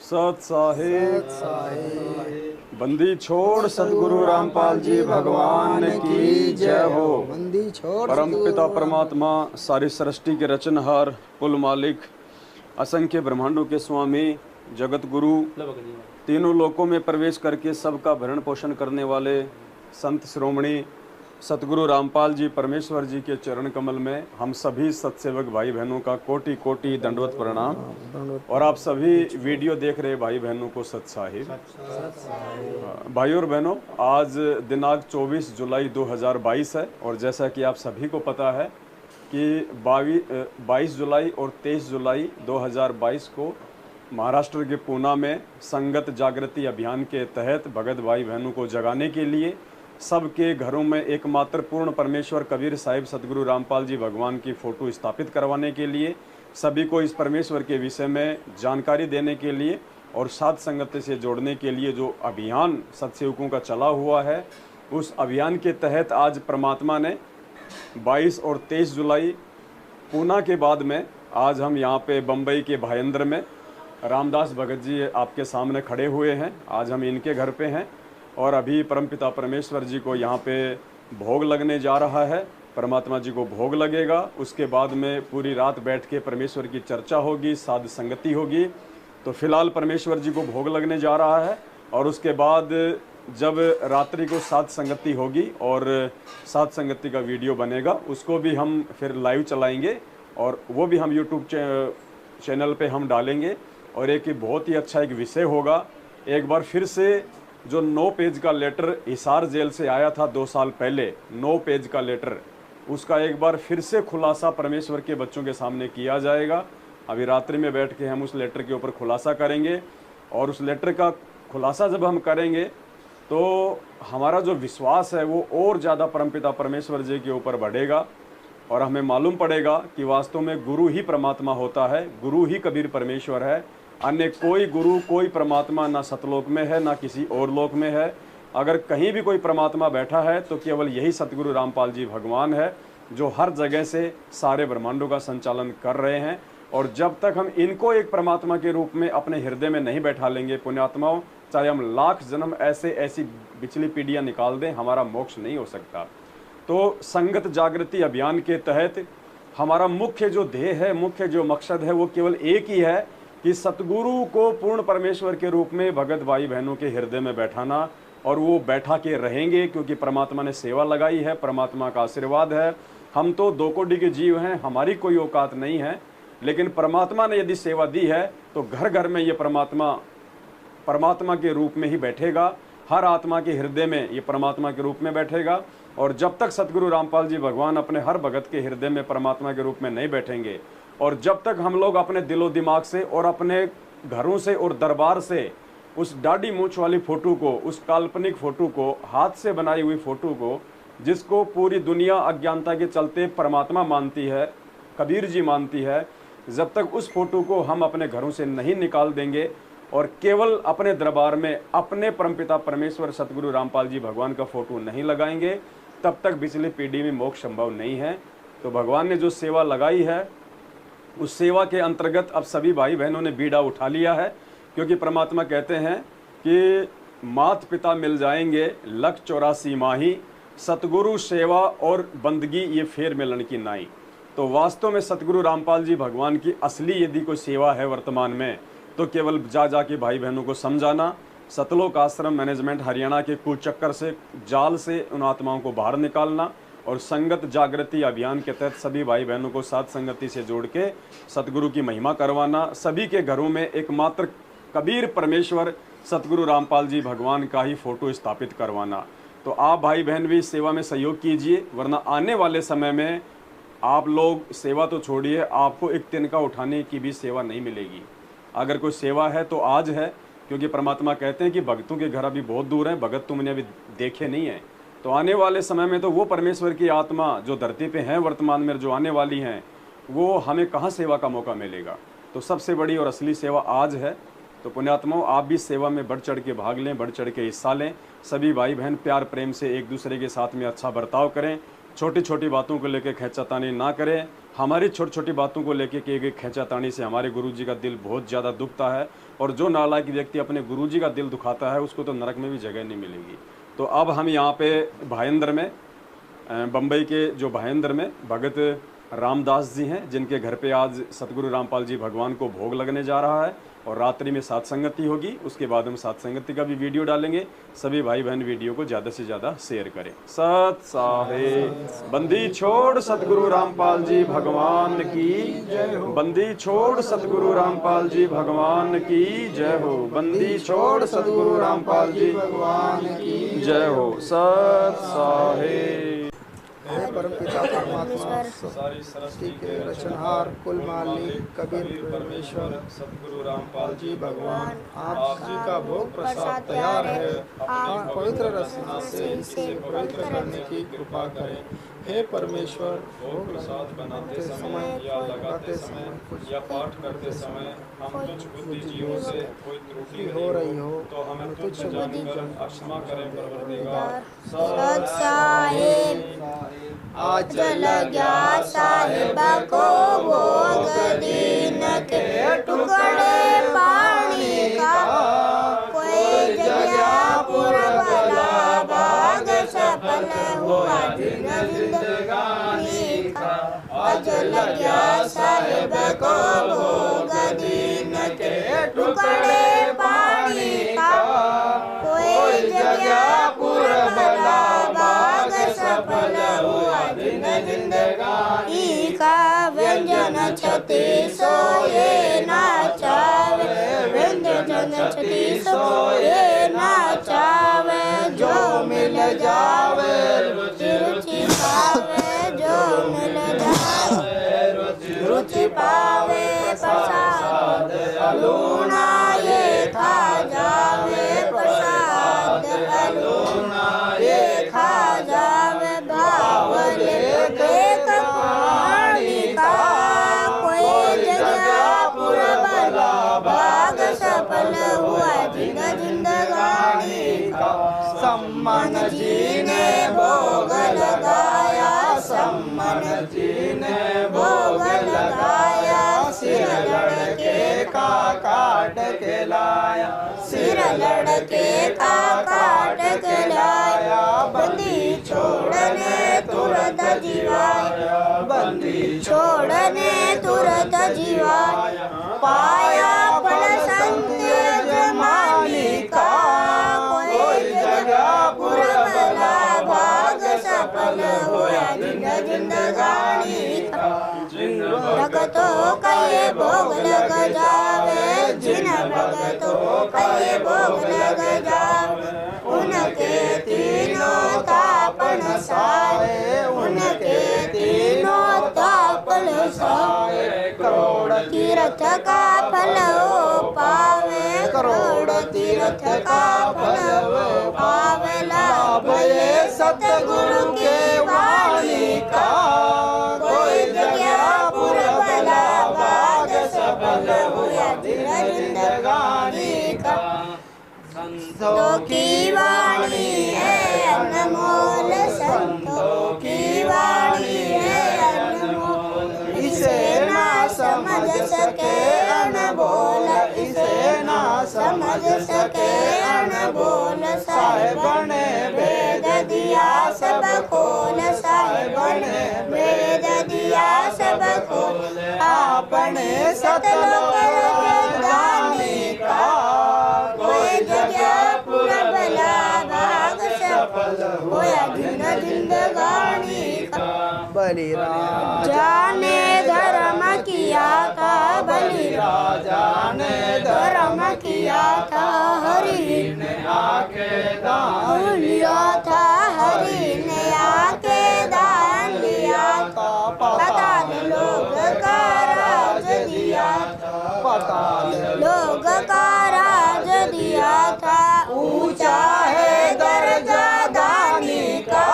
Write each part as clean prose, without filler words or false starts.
सत साहिब। बंदी छोड़ सतगुरु रामपाल जी भगवान की जय हो। बंदी छोड़ परम पिता परमात्मा, सारी सृष्टि के रचनहार, कुल मालिक, असंख्य ब्रह्मांडों के स्वामी, जगत गुरु, तीनों लोकों में प्रवेश करके सबका भरण पोषण करने वाले संत श्रोमणी सतगुरु रामपाल जी परमेश्वर जी के चरण कमल में हम सभी सत्सेवक भाई बहनों का कोटि कोटि दंडवत प्रणाम। और आप सभी वीडियो देख रहे भाई बहनों को सत साहिब। भाई और बहनों, आज दिनांक 24 जुलाई 2022 है और जैसा कि आप सभी को पता है कि 22 जुलाई और 23 जुलाई 2022 को महाराष्ट्र के पूना में संगत जागृति अभियान के तहत भगत भाई बहनों को जगाने के लिए सबके घरों में एकमात्र पूर्ण परमेश्वर कबीर साहिब सतगुरु रामपाल जी भगवान की फ़ोटो स्थापित करवाने के लिए, सभी को इस परमेश्वर के विषय में जानकारी देने के लिए और साध संगत से जोड़ने के लिए जो अभियान सत्सेवकों का चला हुआ है, उस अभियान के तहत आज परमात्मा ने 22 और 23 जुलाई पूना के बाद में आज हम यहाँ पे बम्बई के भायंद्र में रामदास भगत जी आपके सामने खड़े हुए हैं। आज हम इनके घर पे हैं और अभी परमपिता परमेश्वर जी को यहाँ पे भोग लगने जा रहा है। परमात्मा जी को भोग लगेगा, उसके बाद में पूरी रात बैठ के परमेश्वर की चर्चा होगी, साध संगति होगी। तो फिलहाल परमेश्वर जी को भोग लगने जा रहा है और उसके बाद जब रात्रि को साध संगति होगी और साध संगति का वीडियो बनेगा, उसको भी हम फिर लाइव चलाएंगे और वो भी हम यूट्यूब चैनल पे हम डालेंगे। और एक बहुत ही अच्छा एक विषय होगा। एक बार फिर से जो 9 पेज का लेटर हिसार जेल से आया था 2 साल पहले, 9 पेज का लेटर, उसका एक बार फिर से खुलासा परमेश्वर के बच्चों के सामने किया जाएगा। अभी रात्रि में बैठ के हम उस लेटर के ऊपर खुलासा करेंगे और उस लेटर का खुलासा जब हम करेंगे तो हमारा जो विश्वास है वो और ज़्यादा परमपिता परमेश्वर जी के ऊपर बढ़ेगा और हमें मालूम पड़ेगा कि वास्तव में गुरु ही परमात्मा होता है, गुरु ही कबीर परमेश्वर है। अन्य कोई गुरु, कोई परमात्मा ना सतलोक में है ना किसी और लोक में है। अगर कहीं भी कोई परमात्मा बैठा है तो केवल यही सतगुरु रामपाल जी भगवान है जो हर जगह से सारे ब्रह्मांडों का संचालन कर रहे हैं। और जब तक हम इनको एक परमात्मा के रूप में अपने हृदय में नहीं बैठा लेंगे पुण्यात्माओं, चाहे हम लाख जन्म ऐसी बिचली पीढ़ियाँ निकाल दें, हमारा मोक्ष नहीं हो सकता। तो संगत जागृति अभियान के तहत हमारा मुख्य जो ध्येय है, मुख्य जो मकसद है, वो केवल एक ही है कि सतगुरु को पूर्ण परमेश्वर के रूप में भगत भाई बहनों के हृदय में बैठाना। और वो बैठा के रहेंगे क्योंकि परमात्मा ने सेवा लगाई है, परमात्मा का आशीर्वाद है। हम तो 2 कोटि के जीव हैं, हमारी कोई औकात नहीं है, लेकिन परमात्मा ने यदि सेवा दी है तो घर घर में ये परमात्मा के रूप में ही बैठेगा। हर आत्मा के हृदय में ये परमात्मा के रूप में बैठेगा। और जब तक सतगुरु रामपाल जी भगवान अपने हर भगत के हृदय में परमात्मा के रूप में नहीं बैठेंगे और जब तक हम लोग अपने दिलो दिमाग से और अपने घरों से और दरबार से उस दाढ़ी मूंछ वाली फ़ोटो को, उस काल्पनिक फ़ोटो को, हाथ से बनाई हुई फ़ोटो को, जिसको पूरी दुनिया अज्ञानता के चलते परमात्मा मानती है, कबीर जी मानती है, जब तक उस फ़ोटो को हम अपने घरों से नहीं निकाल देंगे और केवल अपने दरबार में अपने परमपिता परमेश्वर सतगुरु रामपाल जी भगवान का फ़ोटो नहीं लगाएंगे, तब तक पिछली पीढ़ी में मोक्ष संभव नहीं है। तो भगवान ने जो सेवा लगाई है, उस सेवा के अंतर्गत अब सभी भाई बहनों ने बीड़ा उठा लिया है। क्योंकि परमात्मा कहते हैं कि मात पिता मिल जाएंगे 184 माही, सतगुरु सेवा और बंदगी ये फेर मिलन की नाई। तो वास्तव में सतगुरु रामपाल जी भगवान की असली यदि कोई सेवा है वर्तमान में, तो केवल जा के भाई बहनों को समझाना, सतलोक आश्रम मैनेजमेंट हरियाणा के कुचक्कर से, जाल से उन आत्माओं को बाहर निकालना और संगत जागृति अभियान के तहत सभी भाई बहनों को साथ संगति से जोड़ के सतगुरु की महिमा करवाना, सभी के घरों में एकमात्र कबीर परमेश्वर सतगुरु रामपाल जी भगवान का ही फ़ोटो स्थापित करवाना। तो आप भाई बहन भी इस सेवा में सहयोग कीजिए, वरना आने वाले समय में आप लोग सेवा तो छोड़िए, आपको एक तिनका उठाने की भी सेवा नहीं मिलेगी। अगर कोई सेवा है तो आज है, क्योंकि परमात्मा कहते हैं कि भक्तों के घर अभी बहुत दूर हैं, भगत तुमने अभी देखे नहीं है। तो आने वाले समय में तो वो परमेश्वर की आत्मा जो धरती पे हैं वर्तमान में, जो आने वाली हैं, वो हमें कहाँ सेवा का मौका मिलेगा। तो सबसे बड़ी और असली सेवा आज है। तो पुण्यात्माओं, आप भी सेवा में बढ़ चढ़ के भाग लें, बढ़ चढ़ के हिस्सा लें। सभी भाई बहन प्यार प्रेम से एक दूसरे के साथ में अच्छा बर्ताव करें, छोटी छोटी बातों को लेकर खींचातानी ना करें। हमारी छोटी छोटी बातों को लेकर की गई खींचातानी से हमारे गुरु जी का दिल बहुत ज़्यादा दुखता है और जो नालायक व्यक्ति अपने गुरुजी का दिल दुखाता है उसको तो नरक में भी जगह नहीं मिलेगी। तो अब हम यहाँ पे भायंदर में, बम्बई के जो भायंदर में भगत रामदास जी हैं, जिनके घर पे आज सतगुरु रामपाल जी भगवान को भोग लगने जा रहा है और रात्रि में सात संगति होगी। उसके बाद हम सात संगति का भी वीडियो डालेंगे। सभी भाई बहन वीडियो को ज़्यादा से ज़्यादा शेयर करें। सत साहेब बंदी छोड़ सतगुरु रामपाल जी भगवान की जय हो। बंदी छोड़ सतगुरु रामपाल जी भगवान की जय हो। बंदी छोड़ सतगुरु रामपाल जी भगवान की जय हो। सत साहेब। हे परमपिता परमात्मा सारी सृष्टि के रचनहार कुल मालिक कबीर परमेश्वर सतगुरु रामपाल जी भगवान, आप जी का भोग प्रसाद तैयार है। आप पवित्र रसना से इसे पवित्र करने की कृपा करें। हे परमेश्वर, भोग प्रसाद बनाते समय या लगाते समय या पाठ करते समय हम तुझ बुद्धिजीवियों से कोई त्रुटि हो रही हो तो हमें तुझ जानकर क्षमा करें परवरदिगार। सत साहेब आज लग्या साहिब को भोग दीन के टुकड़े पानी का, कोई जगह पुरबला भाग सफल हुआ दिन जिंदगानी का। आज लग्या साहिब को भोग दीन के टुकड़े पानी का, कोई जगह पुरबला भाग सफल हुआ दिन जिंदगानी का। व्यंजन छति सोए नाचावे, व्यंजन छति सोए नाचावे, जो मिल जावे रुचि पावे, जो मिल जावे रुचि पावे। प्रसाद लूना ये खा जावे, प्रसाद लूना ये खा जावे। भाव लेके पानी का, कोई जगह पुरबला भाग सफल हुआ दिन जिंदगानी का। सम्मान जी ने भोग लगाया, सम्मान जी ने भोग लगाया। सिर लड़के का काट के लाया, सिर लड़के का काट के लाया। बंदी छोड़ने तुरंत जीवाया, बंदी छोड़ने तुरंत जीवाया। पाया फल संत जमानी का, कोई जगह पुरबला भाग सफल हुआ दिन जिंदगानी का। भगतों का ये भोग लग जावे, जिन भगतों का ये भोग लग जावे। उनके तीनों तापन सारे, उनके तीनों तापन सारे। करोड़ तीर्थ का फल वो पावे, करोड़ तीर्थ का फल वो पावे। लाभ ये सतगुरु के वाणी का, कोई जगह पुरबला भाग सफल हुआ दिन जिंदगानी का। संतों की वाणी है अनमोल, संतों की वाणी है अनमोल। इसे ना समझ सके अनबोल, इसे ना समझ सके अनबोल। साहिब ने भेद दिया सब खोल, साहिब ने भेद दिया सब खोल। आपने सतलोक दानी का, कोई जगह पुरबला भाग सफल होया दिन जिंदगानी का। बलि राजा ने धर्म किया था, बलि राजा ने धर्म किया था। हरि ने आके दान लिया था, हरि ने आके दान लिया था। पाताल लोग का राज दिया था, पाताल लोग का राज दिया था। ऊंचा है दर्जा दानी का,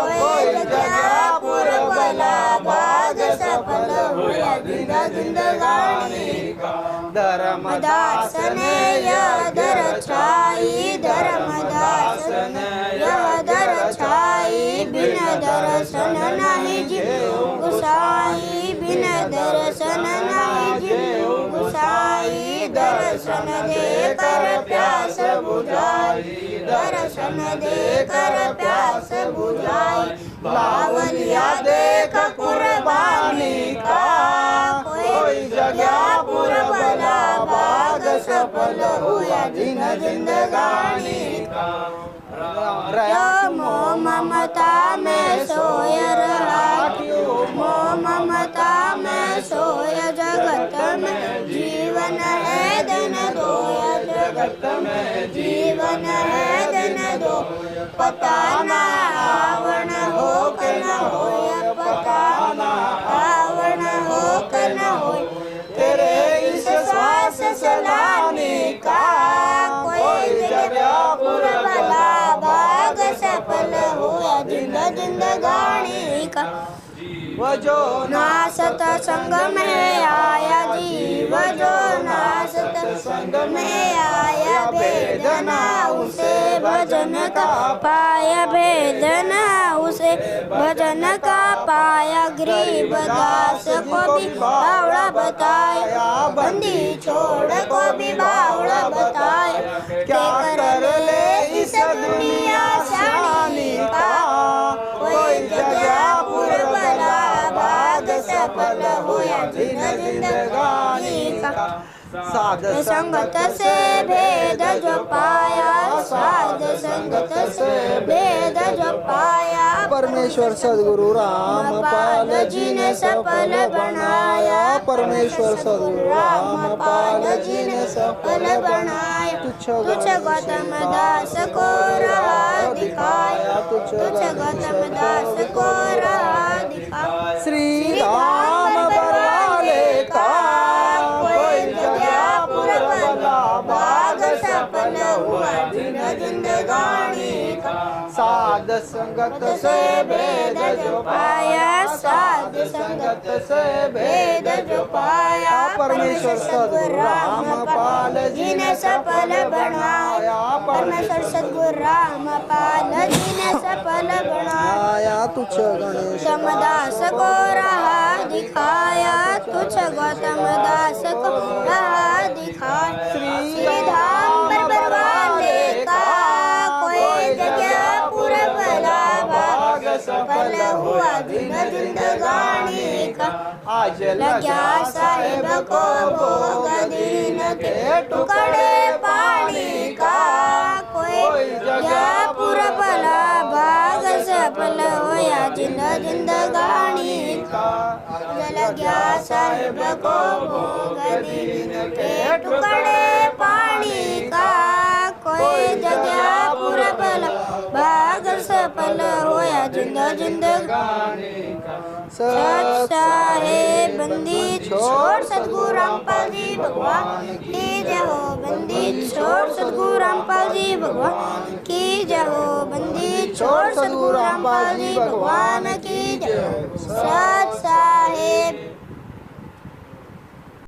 कोई जगह पुरबला भाग सफल हुआ दिन जिंदगानी का। धर्मदास ने यह दर छाई, धर्मदास ने यह दर छाई। बिन दर्शन नहीं जीव गुसाई, बिन दर्शन नहीं जीव गुसाई। दर्शन देकर प्यास बुझाई, दर्शन देकर प्यास बुझाई। बावलिया देख कुर्बानी का, कोई जगह पुरबला बाग सफल हुआ दिन जिंदगानी का। मोह ममता में सोय रहा, मोह ममता में सोय जगत में जीवन है दिन दो, जगत में जीवन है दिन दो। पता ना आवण हो कि न हो, पता ना आवण हो कि न हो। तेरे इस श्वास सलाने का, कोई जगह पुरबला बाग सफल हुआ दिन जिंदगानी का। वो जो नासत संग में आया जीव, जो नासत संग में आया वेदना उसे भजन का पाया, वेदना उसे भजन का पाया। गरीब दास को भी बावड़ा बताया, बंदी छोड़ को भी बावड़ा बताया। क्या कर ले इस दुनिया शानी का, कोई जगह पुरबला बाग सफल हुआ दिन जिंदगानी का। साध संगत से भेद जो पाया, साध संगत से भेद जो पाया। परमेश्वर सद्गुरु रामपाल जी ने सफल बनाया, परमेश्वर सद्गुरु रामपाल जी ने सफल बनाया। तुच्छ गौतम दास को राह दिखाया, तुच्छ गौतम दास को राह दिखाया। श्री राम बरवाले का, कोई जगह पुरबला बाग सफल हुआ दिन जिंदगानी का। साध संगत से भेद जो पाया, साध संगत से भेद जो पाया। परमेश्वर सद्गुरु रामपाल जी ने सफल बनाया, परमेश्वर सद्गुरु रामपाल जी ने सफल बनाया। तुच्छ गणेश दास को राह दिखाया, तुच्छ गौतम दास को राह दिखाया। श्री धाम बरवाले का, कोई जगह पुरबला बाग सफल हुआ दिन जिंदगानी का। आज लग्या साहेब को भोग दीन के टुकड़े पानी का, कोई जगह पुरबला बाग सफल हुआ दिन जिंदगानी का। लग्या साहेब को भोग दीन के टुकड़े पानी का, कोई जगह पुरबला बाग सफल हुआ दिन जिंदगानी का। सत साहेब बंदी छोड़ सद्गुरु रामपाल जी भगवान की जय हो, बंदी छोड़ सद्गुरु रामपाल जी भगवान की जय हो, बंदी छोड़ सद्गुरु रामपाल जी भगवान की जय हो। सत साहेब